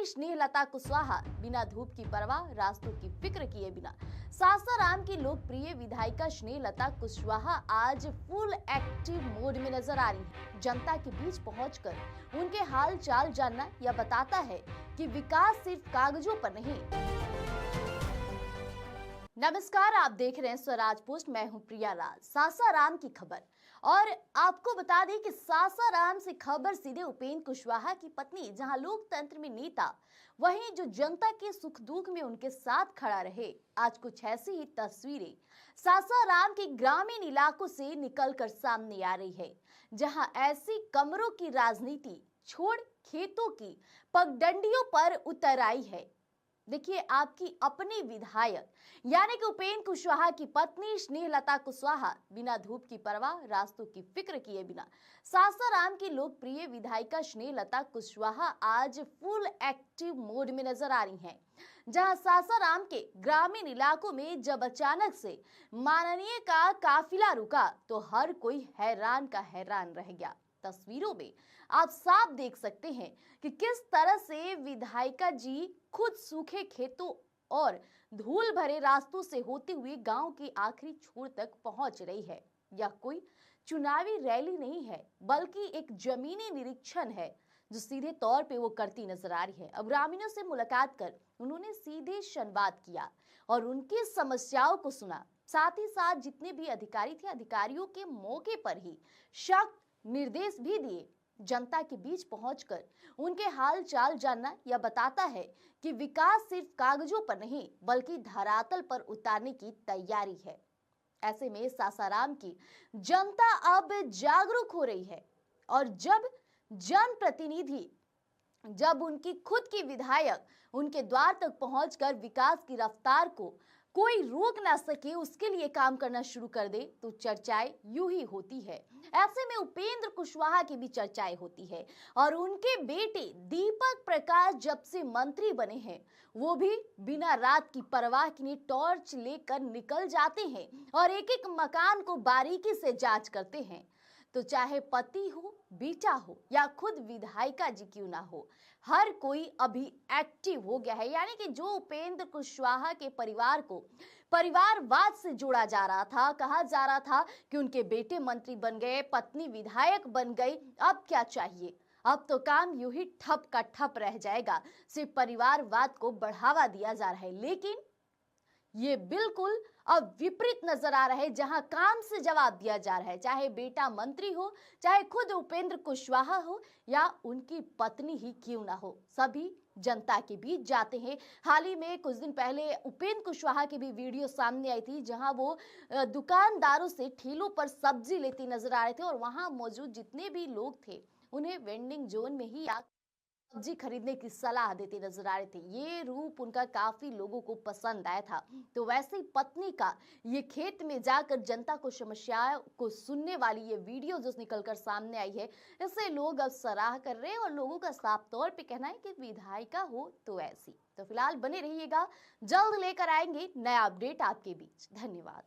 पत्नी स्नेहलता कुशवाहा बिना धूप की परवाह, रास्तों की फिक्र किए बिना। सासाराम की लोकप्रिय विधायिका स्नेहलता कुशवाहा आज फुल एक्टिव मोड में नजर आ रही है। जनता के बीच पहुंचकर उनके हाल चाल जानना यह बताता है कि विकास सिर्फ कागजों पर नहीं। नमस्कार, आप देख रहे हैं स्वराज पोस्ट। मैं हूं प्रिया राज। सासाराम की खबर, और आपको बता दें कि सासाराम से खबर सीधे उपेंद्र कुशवाहा की पत्नी, जहां लोकतंत्र में नेता, वहीं जो जनता के सुख दुख में उनके साथ खड़ा रहे। आज कुछ ऐसी ही तस्वीरें सासाराम के ग्रामीण इलाकों से निकलकर सामने आ रही है, जहां ऐसी कमरों की राजनीति छोड़ खेतों की पगडंडियों पर उतर आई है। देखिए, आपकी अपनी विधायक यानी कि उपेंद्र कुशवाहा की पत्नी स्नेहलता कुशवाहा बिना धूप की परवाह, रास्तों की फिक्र किए बिना। सासाराम की लोकप्रिय विधायिका स्नेहलता कुशवाहा आज फुल एक्टिव मोड में नजर आ रही हैं, जहां सासाराम के ग्रामीण इलाकों में जब अचानक से माननीय का काफिला रुका तो हर कोई हैरान का हैरान रह गया। तस्वीरों में आप साफ देख सकते हैं कि किस तरह से विधायिका जी खुद सूखे खेतों और धूल भरे रास्तों से होते हुए गांव के आखिरी छोर तक पहुंच रही है। यह कोई चुनावी रैली नहीं है, बल्कि एक जमीनी निरीक्षण है जो सीधे तौर पे वो करती नजर आ रही है। अब ग्रामीणों से मुलाकात कर उन्होंने सीधे संवाद किया और उनकी समस्याओं को सुना। साथ ही साथ जितने भी अधिकारी थे, अधिकारियों के मौके पर ही सख्त निर्देश भी दिए। जनता के बीच पहुंचकर उनके हाल चाल जानना यह बताता है कि विकास सिर्फ कागजों पर नहीं, बल्कि धरातल पर उतारने की तैयारी है। ऐसे में सासाराम की जनता अब जागरूक हो रही है, और जब जनप्रतिनिधि, जब उनकी खुद की विधायक उनके द्वार तक पहुंचकर विकास की रफ्तार को कोई रोक ना सके, उसके लिए काम करना शुरू कर दे, तो चर्चाएं यूं ही होती है। ऐसे में उपेंद्र कुशवाहा की भी चर्चाएं होती है, और उनके बेटे दीपक प्रकाश जब से मंत्री बने हैं, वो भी बिना रात की परवाह किए टॉर्च लेकर निकल जाते हैं और एक एक मकान को बारीकी से जांच करते हैं। तो चाहे पति हो, बेटा हो या खुद विधायिका जी क्यों ना हो, हर कोई अभी एक्टिव हो गया है। यानी कि जो उपेंद्र कुशवाहा के परिवार को परिवारवाद से जोड़ा जा रहा था, कहा जा रहा था कि उनके बेटे मंत्री बन गए, पत्नी विधायक बन गई, अब क्या चाहिए? अब तो काम यूं ही ठप का ठप रह जाएगा। सिर्फ परिवारवाद को बढ़ावा दिया जा रहा है, लेकिन ये बिल्कुल अब विपरीत नजर आ रहा है, जहां काम से जवाब दिया जा रहा है। चाहे बेटा मंत्री हो, चाहे खुद उपेंद्र कुशवाहा हो या उनकी पत्नी ही क्यों ना हो, सभी जनता के बीच जाते हैं। हाल ही में कुछ दिन पहले उपेंद्र कुशवाहा की भी वीडियो सामने आई थी, जहां वो दुकानदारों से ठेलों पर सब्जी लेते नजर आ रहे थे, और वहां मौजूद जितने भी लोग थे उन्हें वेंडिंग जोन में ही सब्जी खरीदने की सलाह देते नजर आ रहे थे। ये रूप उनका काफी लोगों को पसंद आया था। तो वैसे ही पत्नी का ये खेत में जाकर जनता को समस्याओं को सुनने वाली ये वीडियो जो निकलकर सामने आई है, इससे लोग अब सराह कर रहे हैं, और लोगों का साफ तौर पे कहना है कि विधायिका हो तो ऐसी। तो फिलहाल बने रहिएगा, जल्द लेकर आएंगे नया अपडेट आपके बीच। धन्यवाद।